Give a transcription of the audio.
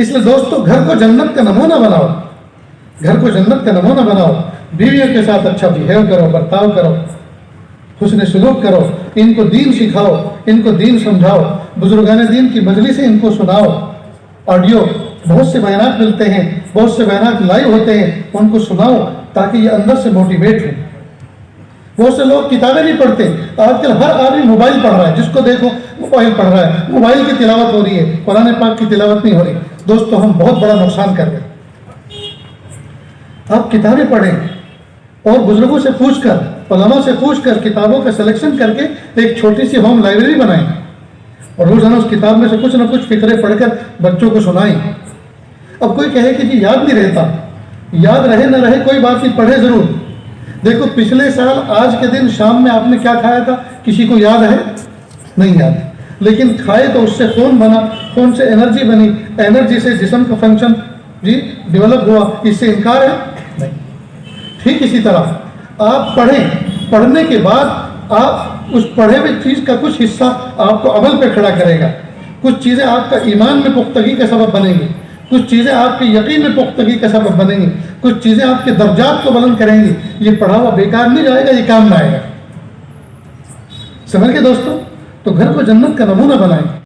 اس لیے دوستو گھر کو جنت کا نمونہ بناؤ، گھر کو جنت کا نمونہ بناؤ، بیویوں کے ساتھ اچھا بہیو کرو، برتاؤ کرو، حسن سلوک کرو، ان کو دین سکھاؤ، ان کو دین سمجھاؤ، بزرگان دین کی مجلسیں ان کو سناؤ، آڈیو بہت سے بیانات ملتے ہیں، بہت سے بیانات لائیو ہوتے ہیں، ان کو سناؤ تاکہ یہ اندر سے موٹیویٹ ہو۔ بہت سے لوگ کتابیں نہیں پڑھتے، آج کل ہر آدمی موبائل پڑھ رہا ہے، جس کو دیکھو موبائل پڑھ رہا ہے، موبائل کی تلاوت ہو رہی ہے، قرآن پاک کی تلاوت نہیں ہو رہی۔ دوستو ہم بہت بڑا نقصان کر رہے ہیں۔ آپ کتابیں پڑھیں اور بزرگوں سے پوچھ کر، علماء سے پوچھ کر کتابوں کا سلیکشن کر کے ایک چھوٹی سی ہوم لائبریری بنائیں اور روزانہ اس کتاب میں سے کچھ نہ کچھ فکرے پڑھ کر بچوں کو سنائیں۔ اب کوئی کہے کہ جی یاد نہیں رہتا، یاد رہے نہ رہے کوئی بات نہیں، پڑھے ضرور۔ دیکھو پچھلے سال آج کے دن شام میں آپ نے کیا کھایا تھا، کسی کو یاد ہے؟ نہیں یاد، لیکن کھائے تو اس سے خون بنا، خون سے انرجی بنی، انرجی سے جسم کا فنکشن ڈیولپ ہوا، اس سے انکار ہے؟ نہیں۔ ٹھیک اسی طرح آپ پڑھیں، پڑھنے کے بعد آپ اس پڑھے ہوئے چیز کا کچھ حصہ آپ کو عمل پہ کھڑا کرے گا، کچھ چیزیں آپ کا ایمان میں پختگی کا سبب بنیں گی، کچھ چیزیں آپ کے یقین میں پختگی کا سبب بنیں گی، کچھ چیزیں آپ کے درجات کو بلند کریں گی۔ یہ پڑھا ہوا بیکار نہیں جائے گا، یہ کام میں آئے گا۔ سمجھ گئے دوستو؟ تو گھر کو جنت کا نمونہ بنائیں۔